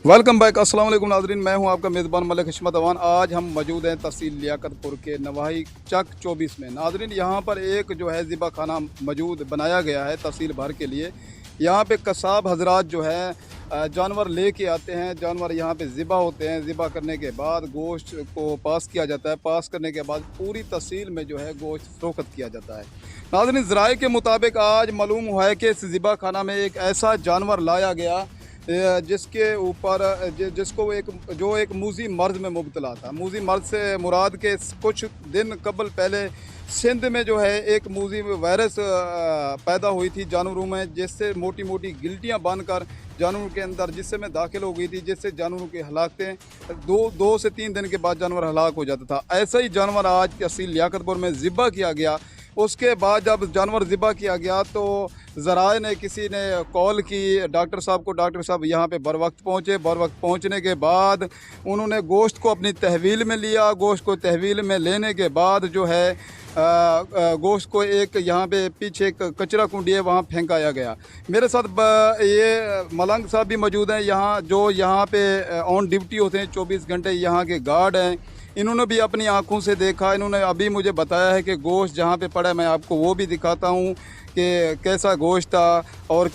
Welcome back. अस्सलाम वालेकुम नाज़रीन, मैं हूं आपका मेज़बान मलिक हिशमत अवान। आज हम मौजूद हैं तहसील लियाकतपुर के नवाही चक 24 में। नाज़रीन, यहां पर एक जो है ज़िबा खाना मौजूद बनाया गया है तहसील भर के लिए। यहां पे कसाब हजरात जो है जानवर लेके आते हैं, जानवर यहां पे ज़िबा होते हैं। ज़िबा करने के बाद गोश्त को पास किया जाता है। पास करने के बाद पूरी तहसील में जो है गोश्त फ़रोख्त किया जाता है। नाज़रीन, ज़राए के मुताबिक आज मालूम हुआ है कि इस ज़िबा खाना में एक ऐसा जानवर लाया गया जिसके ऊपर जिसको एक मूजी मर्ज़ में मुब्तला था। मूजी मर्ज़ से मुराद के कुछ दिन कबल पहले सिंध में जो है एक मूजी वायरस पैदा हुई थी जानवरों में, जिससे मोटी मोटी गिल्टियाँ बांधकर जानवरों के अंदर जिससे में दाखिल हो गई थी, जिससे जानवरों की हलाकतें दो से तीन दिन के बाद जानवर हलाक हो जाता था। ऐसा ही जानवर आज तहसील लियाकतपुर में ज़िबा किया गया। उसके बाद जब जानवर ज़िबा किया गया तो ज़राए ने किसी ने कॉल की डॉक्टर साहब को। डॉक्टर साहब यहाँ पे बर वक्त पहुँचे। बर वक्त पहुँचने के बाद उन्होंने गोश्त को अपनी तहवील में लिया। गोश्त को तहवील में लेने के बाद जो है गोश्त को एक यहाँ पे पीछे एक कचरा कुंडी है, वहाँ फेंकाया गया। मेरे साथ ये मलंग साहब भी मौजूद हैं यहाँ, जो यहाँ पे ऑन ड्यूटी होते हैं 24 घंटे, यहाँ के गार्ड हैं। इन्होंने भी अपनी आंखों से देखा। इन्होंने अभी मुझे बताया है कि गोश्त जहाँ पे पड़ा है, मैं आपको वो भी दिखाता हूँ कि कैसा गोश्त था। और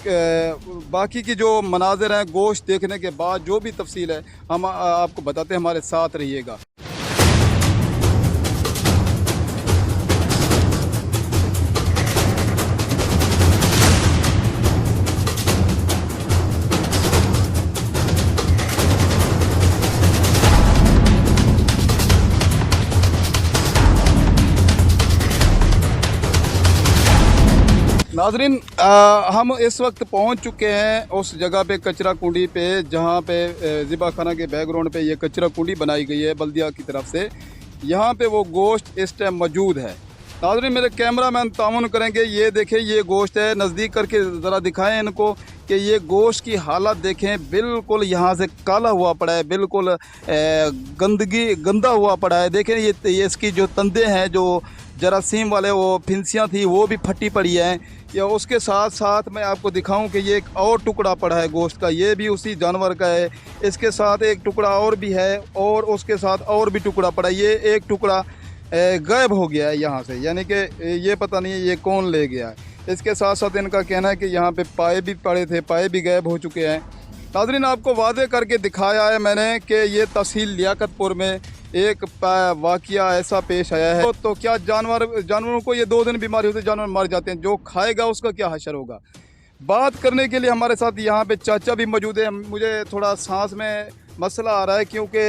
बाकी की जो मनाज़िर हैं गोश्त देखने के बाद जो भी तफसील है हम आपको बताते हैं, हमारे साथ रहिएगा। नाज़रीन, हम इस वक्त पहुंच चुके हैं उस जगह पे, कचरा कुंडी पे, जहां पे ज़िबा खाना के बैकग्राउंड पे ये कचरा कुंडी बनाई गई है बल्दिया की तरफ से। यहां पे वो गोश्त इस टाइम मौजूद है। नाज़रीन, मेरे कैमरा मैन तामुन करेंगे। ये देखें, ये गोश्त है। नज़दीक करके ज़रा दिखाएं इनको कि ये गोश्त की हालत देखें। बिल्कुल यहाँ से काला हुआ पड़ा है, बिल्कुल गंदा हुआ पड़ा है। देखें ये इसकी जो तंदे हैं, जो जरासीम वाले वो फिंसियाँ थी, वो भी फटी पड़ी हैं। या उसके साथ साथ मैं आपको दिखाऊं कि ये एक और टुकड़ा पड़ा है गोश्त का, ये भी उसी जानवर का है। इसके साथ एक टुकड़ा और भी है, और उसके साथ और भी टुकड़ा पड़ा है। ये एक टुकड़ा गायब हो गया है यहाँ से, यानी कि ये पता नहीं है ये कौन ले गया है। इसके साथ साथ इनका कहना है कि यहाँ पे पाए भी पड़े थे, पाए भी गायब हो चुके हैं। नाज़रीन, आपको वादे करके दिखाया है मैंने कि ये तहसील लियाकतपुर में एक वाक़या ऐसा पेश आया है। तो क्या जानवरों को ये 2 दिन बीमारी होती है, जानवर मर जाते हैं। जो खाएगा उसका क्या हशर होगा। बात करने के लिए हमारे साथ यहाँ पे चाचा भी मौजूद है। मुझे थोड़ा सांस में मसला आ रहा है, क्योंकि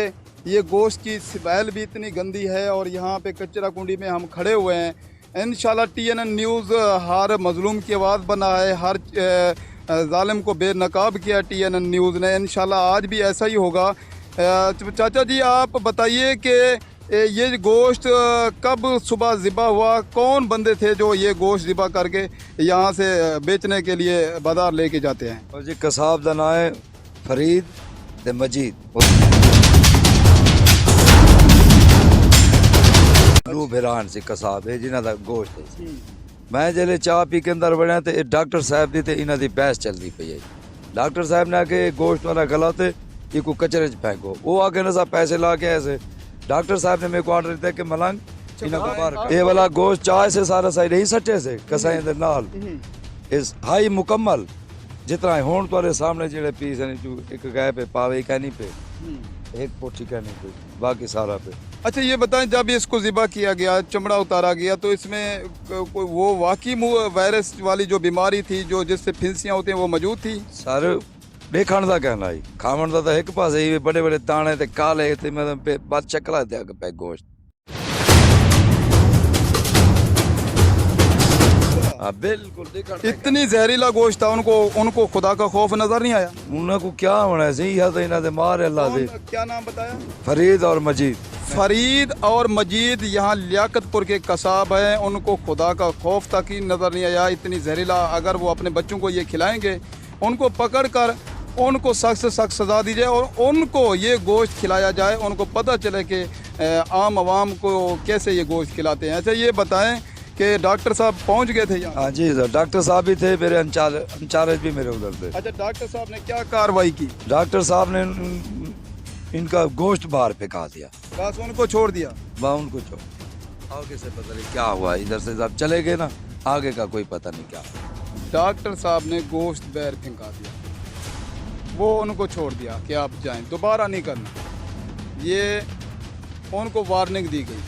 ये गोश्त की स्मेल भी इतनी गंदी है, और यहाँ पे कचरा कुंडी में हम खड़े हुए हैं। इंशाल्लाह TNN न्यूज़ हर मज़लूम की आवाज़ बना है, हर जालिम को बेनकाब किया TNN न्यूज़ ने। इंशाल्लाह आज भी ऐसा ही होगा। चाचा जी, आप बताइए कि ये गोश्त कब सुबह ज़िबा हुआ, कौन बंदे थे जो ये गोश्त ज़िबा करके यहाँ से बेचने के लिए बाज़ार लेके जाते हैं। और जी कसाब का नाम है फरीद ते मजीद। भिरान से कसाब है जिन्हों का गोश्त है। मैं जल्द चाह पी के अंदर बढ़िया तो डॉक्टर साहब की इन्हों की बहस चलती पई है। डॉक्टर साहब ने आके गोश्त वाला गलत है, ये को कचरे च फेंको। वो आके ना पैसे ला के ऐसे डॉक्टर साहब ने मेरे को ऑर्डर दिया कि मलंग इन्हों को बाहर ये वाला गोश्त चाय से सारा साइड ही सटे से कसाई दे नाल इस हाई मुकम्मल जितना होने तुम्हारे सामने जेड़े पीस हैं, एक गाय पे पावे कहनी पे, एक पोठी कहनी पे, बाकी सारा पे। अच्छा, ये बताएं, जब इसको ज़िबा किया गया, चमड़ा उतारा गया, तो इसमें वो वाकई वायरस वाली जो बीमारी थी, जो जिससे फिंसियाँ होती हैं, वो मौजूद थी। सर देखण का कहना है, खावन का तो एक पास ही बड़े बड़े दाने ते काले ते मतलब बात चकला दे पे गोश्त। हाँ बिल्कुल, इतनी जहरीला गोश्त था। उनको खुदा का खौफ नजर नहीं आया। उनको क्या होना सही है, तो इन्होंने मार अल्लाह से। क्या नाम बताया? फरीद और मजीद। फरीद और मजीद यहाँ लियाकतपुर के कसाब हैं। उनको खुदा का खौफ तक ही नजर नहीं आया। इतनी जहरीला, अगर वो अपने बच्चों को ये खिलाएंगे, उनको पकड़ कर उनको सख्त से सख्त सज़ा दी जाए और उनको ये गोश्त खिलाया जाए, उनको पता चले कि आम आवाम को कैसे ये गोश्त खिलाते हैं। अच्छा, ये बताएं कि डॉक्टर साहब पहुंच गए थे यहाँ? हाँ जी सर, डॉक्टर साहब भी थे, मेरे इंचार्ज भी मेरे उधर थे। अच्छा, डॉक्टर साहब ने क्या कार्रवाई की? डॉक्टर साहब ने इनका गोश्त बाहर फेंका दिया, बस उनको छोड़ दिया। वह उनको छोड़, आगे से पता नहीं क्या हुआ, इधर से जब चले गए ना, आगे का कोई पता नहीं क्या। डॉक्टर साहब ने गोश्त बाहर फेंका दिया, वो उनको छोड़ दिया कि आप जाएं, दोबारा नहीं करना, ये उनको वार्निंग दी गई।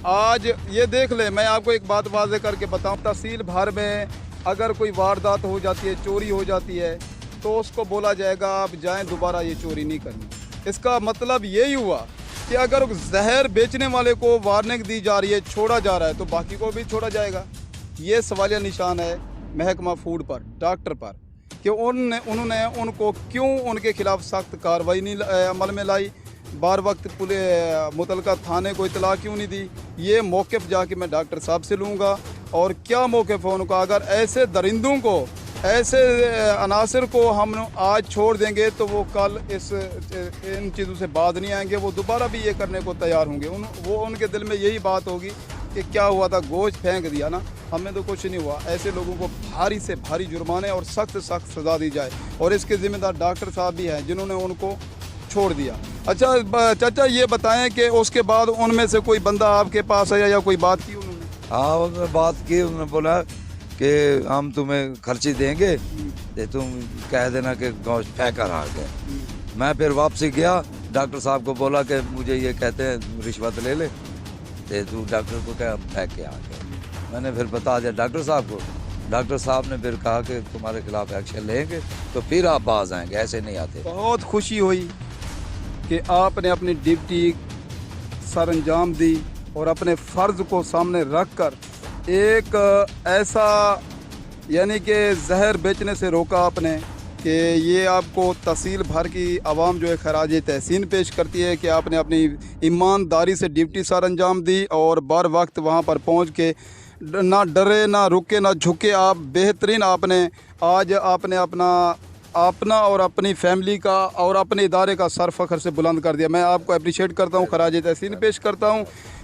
आज ये देख ले, मैं आपको एक बात वाज़ेह करके बताऊं, तहसील भर में अगर कोई वारदात हो जाती है, चोरी हो जाती है, तो उसको बोला जाएगा आप जाएं, दोबारा ये चोरी नहीं करनी। इसका मतलब यही हुआ कि अगर जहर बेचने वाले को वार्निंग दी जा रही है, छोड़ा जा रहा है, तो बाकी को भी छोड़ा जाएगा। ये सवालिया निशान है महकमा फूड पर, डॉक्टर पर, कि उन्होंने उनको क्यों उनके खिलाफ सख्त कार्रवाई नहीं अमल में लाई, बार वक्त मुतलका थाने को इतला क्यों नहीं दी। ये मौक़िफ़ जाके मैं डॉक्टर साहब से लूँगा, और क्या मौक़िफ़ है उनका। अगर ऐसे दरिंदों को, ऐसे अनासर को हम आज छोड़ देंगे तो वो कल इन चीज़ों से बाज नहीं आएंगे, वो दोबारा भी ये करने को तैयार होंगे। वो उनके दिल में यही बात होगी कि क्या हुआ था, गोश्त फेंक दिया ना, हमें तो कुछ नहीं हुआ। ऐसे लोगों को भारी से भारी जुर्माने और सख्त से सख्त सज़ा दी जाए, और इसके ज़िम्मेदार डॉक्टर साहब भी हैं जिन्होंने उनको छोड़ दिया। अच्छा चाचा, ये बताएं कि उसके बाद उनमें से कोई बंदा आपके पास आया या कोई बात की उन्होंने? हाँ, उन्होंने बात की, उन्होंने बोला कि हम तुम्हें खर्ची देंगे, तो तुम कह देना कि गोश्त फेंक कर आ गए। मैं फिर वापसी गया, डॉक्टर साहब को बोला कि मुझे ये कहते हैं रिश्वत ले ले, तो तू डॉक्टर को क्या फेंक के आ गए। मैंने फिर बता दिया डॉक्टर साहब को, डॉक्टर साहब ने फिर कहा कि तुम्हारे खिलाफ एक्शन लेंगे, तो फिर आप बाज आएंगे, ऐसे नहीं आते। बहुत खुशी हुई कि आपने अपनी ड्यूटी सर अंजाम दी और अपने फ़र्ज़ को सामने रख कर एक ऐसा, यानी कि जहर बेचने से रोका आपने, कि ये आपको तहसील भर की आवाम जो है खराज तहसीन पेश करती है कि आपने अपनी ईमानदारी से ड्यूटी सर अंजाम दी, और बर वक्त वहाँ पर पहुँच के ना डरे, ना रुके, ना झुके, आप बेहतरीन आपने आज आपने अपना और अपनी फैमिली का और अपने इदारे का सर फ़ख्र से बुलंद कर दिया। मैं आपको अप्रिशिएट करता हूँ, खराज तहसीन पेश करता हूँ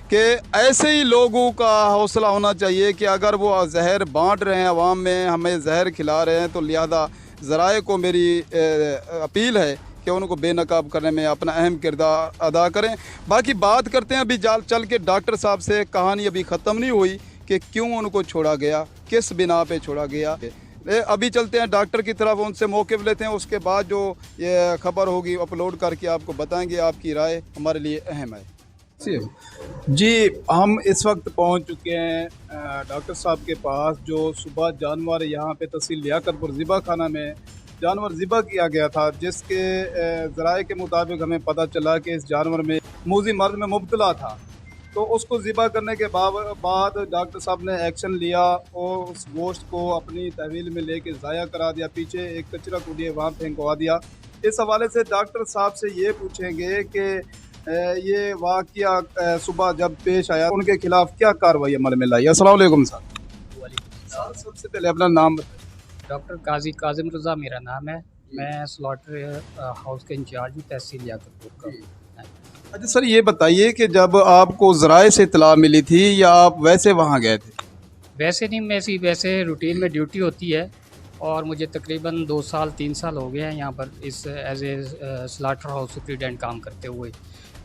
कि ऐसे ही लोगों का हौसला होना चाहिए कि अगर वो जहर बांट रहे हैं आवाम में, हमें जहर खिला रहे हैं, तो लिहाजा ज़राए को मेरी अपील है कि उनको बेनकाब करने में अपना अहम किरदार अदा करें। बाकी बात करते हैं अभी चल के डॉक्टर साहब से। कहानी अभी ख़त्म नहीं हुई कि क्यों उनको छोड़ा गया, किस बिना पे छोड़ा गया। अभी चलते हैं डॉक्टर की तरफ, उनसे मौक़िफ़ लेते हैं, उसके बाद जो ये खबर होगी अपलोड करके आपको बताएंगे। आपकी राय हमारे लिए अहम है। जी, हम इस वक्त पहुंच चुके हैं डॉक्टर साहब के पास, जो सुबह जानवर यहाँ पे तहसील लियाकतपुर ज़िबा खाना में जानवर ज़िबा किया गया था, जिसके ज़राए के मुताबिक हमें पता चला कि इस जानवर में मूज़ी मर्ज़ में मुब्तला था। तो उसको ज़िबा करने के बाद डॉक्टर साहब ने एक्शन लिया और उस गोश्त को अपनी तहवील में लेके ज़ाया करा दिया, पीछे एक कचरा कूड़िए वहाँ फेंकवा दिया। इस हवाले से डॉक्टर साहब से ये पूछेंगे कि ये वाक़या सुबह जब पेश आया, उनके खिलाफ क्या कार्रवाई अमल में लाई। अस्सलाम वालेकुम सर। सबसे पहले अपना नाम बताएं। डॉक्टर काजी काजिम रज़ा मेरा नाम है, मैं स्लॉटर हाउस के इंचार्ज हूँ तहसील लियाकतपुर का। अच्छा सर, ये बताइए कि जब आपको ज़राए से इत्तला मिली थी या आप वैसे वहाँ गए थे? वैसे नहीं, वैसे रूटीन में ड्यूटी होती है, और मुझे तकरीबन 2 साल 3 साल हो गए हैं यहाँ पर इस as a slaughter house superintendent काम करते हुए।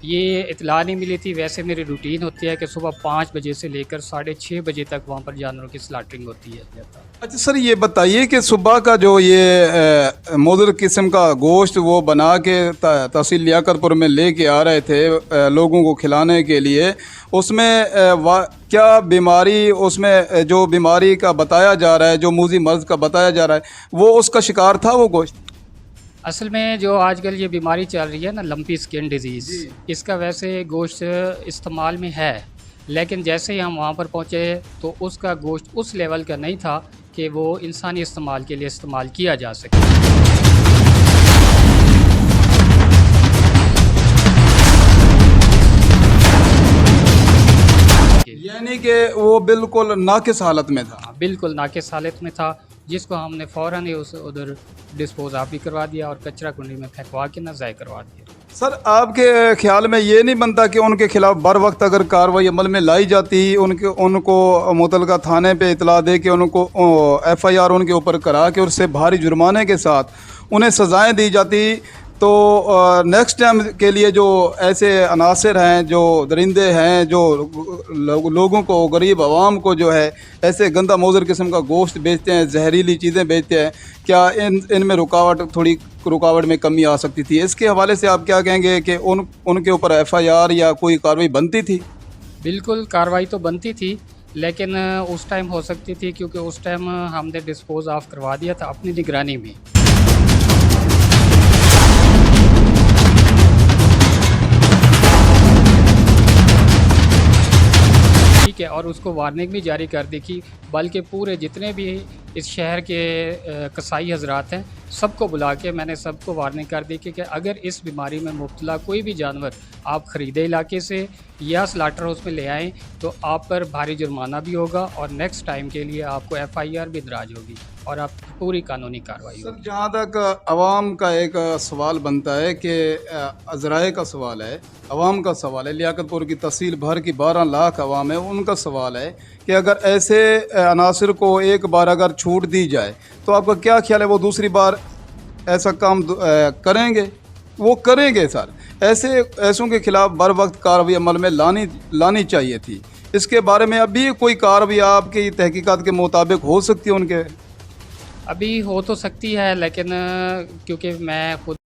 ये इत्तला नहीं मिली थी। वैसे मेरी रूटीन होती है कि सुबह 5 बजे से लेकर 6:30 बजे तक वहाँ पर जानवरों की स्लॉटरिंग होती है। अच्छा सर, ये बताइए कि सुबह का जो ये मुदर किस्म का गोश्त वो बना के तहसील लियाकतपुर में लेके आ रहे थे लोगों को खिलाने के लिए, उसमें क्या बीमारी, उसमें जो बीमारी का बताया जा रहा है, जो मूज़ी मर्ज़ का बताया जा रहा है, वो उसका शिकार था वो गोश्त? असल में जो आजकल ये बीमारी चल रही है ना, लंपी स्किन डिजीज़, इसका वैसे गोश्त इस्तेमाल में है, लेकिन जैसे ही हम वहाँ पर पहुँचे तो उसका गोश्त उस लेवल का नहीं था कि वो इंसानी इस्तेमाल के लिए इस्तेमाल किया जा सके। यानी कि वो बिल्कुल नाकिस हालत में था? बिल्कुल नाकिस हालत में था, जिसको हमने फ़ौरन ही उधर डिस्पोज ऑफ भी करवा दिया और कचरा कुंडी में फेंकवा के ना ज़ाय करवा दिया। सर आपके ख्याल में ये नहीं बनता कि उनके खिलाफ बर वक्त अगर कार्रवाई अमल में लाई जाती, उनको मुतलका थाने पे इतला दे के उनको एफआईआर उनके ऊपर करा के उससे भारी जुर्माने के साथ उन्हें सज़ाएं दी जाती, तो नेक्स्ट टाइम के लिए जो ऐसे अनासर हैं, जो दरिंदे हैं, जो लोगों को, गरीब आवाम को जो है ऐसे गंदा मोज़र किस्म का गोश्त बेचते हैं, जहरीली चीज़ें बेचते हैं, क्या इनमें रुकावट में कमी आ सकती थी? इसके हवाले से आप क्या कहेंगे कि उनके ऊपर एफआईआर या कोई कार्रवाई बनती थी? बिल्कुल कार्रवाई तो बनती थी, लेकिन उस टाइम हो सकती थी क्योंकि उस टाइम हमने डिस्पोज ऑफ करवा दिया था अपनी निगरानी में। ठीक है, और उसको वार्निंग भी जारी कर दी कि बल्कि पूरे जितने भी इस शहर के कसाई हजरात हैं सबको बुला के मैंने सबको वार्निंग कर दी कि अगर इस बीमारी में मुब्तला कोई भी जानवर आप ख़रीदे इलाके से या स्लाटर हाउस में ले आएँ तो आप पर भारी जुर्माना भी होगा और नेक्स्ट टाइम के लिए आपको एफआईआर भी दराज होगी और आप पूरी कानूनी कार्रवाई होगी। सर जहाँ तक आवाम का एक सवाल बनता है कि अजराए का सवाल है, आवाम का सवाल है, लियाकतपुर की तहसील भर की 12 लाख आवाम है, उनका सवाल है कि अगर ऐसे अनासर को एक बार अगर छूट दी जाए तो आपका क्या ख्याल है वो दूसरी बार ऐसा काम करेंगे? वो करेंगे सर। ऐसों के खिलाफ बर वक्त कार्रवाई अमल में लानी चाहिए थी। इसके बारे में अभी कोई कार्रवाई आपकी तहकीकात के मुताबिक हो सकती है उनके? अभी हो तो सकती है, लेकिन क्योंकि मैं खुद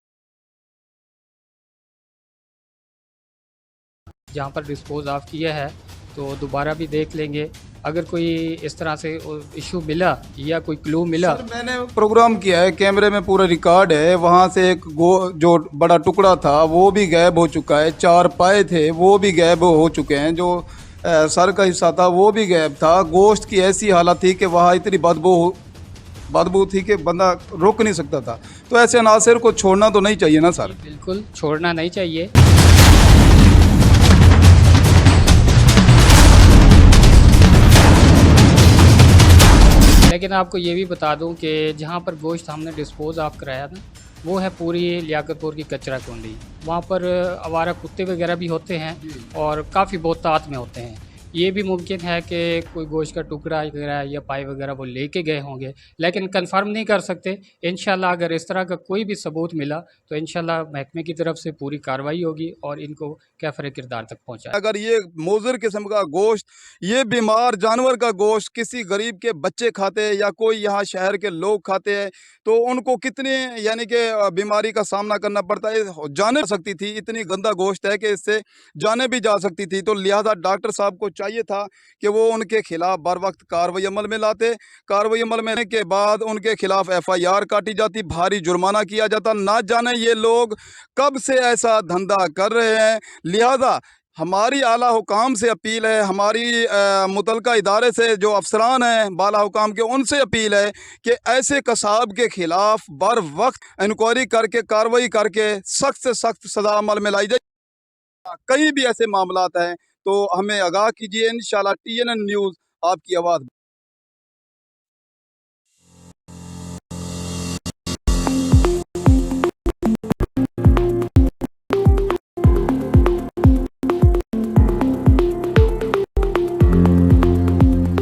जहाँ पर डिस्पोज ऑफ किया है तो दोबारा भी देख लेंगे। अगर कोई इस तरह से इशू मिला या कोई क्लू मिला। सर मैंने प्रोग्राम किया है, कैमरे में पूरा रिकॉर्ड है, वहाँ से एक जो बड़ा टुकड़ा था वो भी गायब हो चुका है, 4 पाए थे वो भी गायब हो चुके हैं, जो सर का हिस्सा था वो भी गायब था। गोश्त की ऐसी हालत थी कि वहाँ इतनी बदबू थी कि बंदा रुक नहीं सकता था। तो ऐसे अनासर को छोड़ना तो नहीं चाहिए ना सर? बिल्कुल छोड़ना नहीं चाहिए। लेकिन आपको ये भी बता दूं कि जहाँ पर गोश्त हमने डिस्पोज ऑफ कराया था वो है पूरी लियाकतपुर की कचरा कुंडी। वहाँ पर आवारा कुत्ते वगैरह भी होते हैं और काफ़ी बहुत तादाद में होते हैं। ये भी मुमकिन है कि कोई गोश्त का टुकड़ा वगैरह या पाई वगैरह वो लेके गए होंगे, लेकिन कंफर्म नहीं कर सकते। इंशाल्लाह अगर इस तरह का कोई भी सबूत मिला तो इंशाल्लाह महकमे की तरफ से पूरी कार्रवाई होगी और इनको कैफरे किरदार तक पहुँचाए। अगर ये मोज़र किस्म का गोश्त, ये बीमार जानवर का गोश्त किसी गरीब के बच्चे खाते हैं या कोई यहाँ शहर के लोग खाते हैं तो उनको कितनी यानी कि बीमारी का सामना करना पड़ता है, जाने सकती थी। इतनी गंदा गोश्त है कि इससे जाने भी जा सकती थी। तो लिहाजा डॉक्टर साहब को चाहिए था कि वो उनके खिलाफ बर वक्त कार्रवाई अमल में लाते। कार्रवाई अमल में के बाद उनके खिलाफ एफआईआर काटी जाती, भारी जुर्माना किया जाता। ना जाने ये लोग कब से ऐसा धंधा कर रहे हैं। लिहाजा हमारी आला हुकाम से अपील है, हमारी मुतलका इदारे से जो अफसरान हैं बाला हुकाम के, उनसे अपील है कि ऐसे कसाब के खिलाफ बर वक्त इंक्वायरी करके कार्रवाई करके सख्त से सख्त सज़ा अमल में लाई जाए। कहीं भी ऐसे मामलात हैं तो हमें आगाह कीजिए। इंशाल्लाह TNN न्यूज़ आपकी आवाज़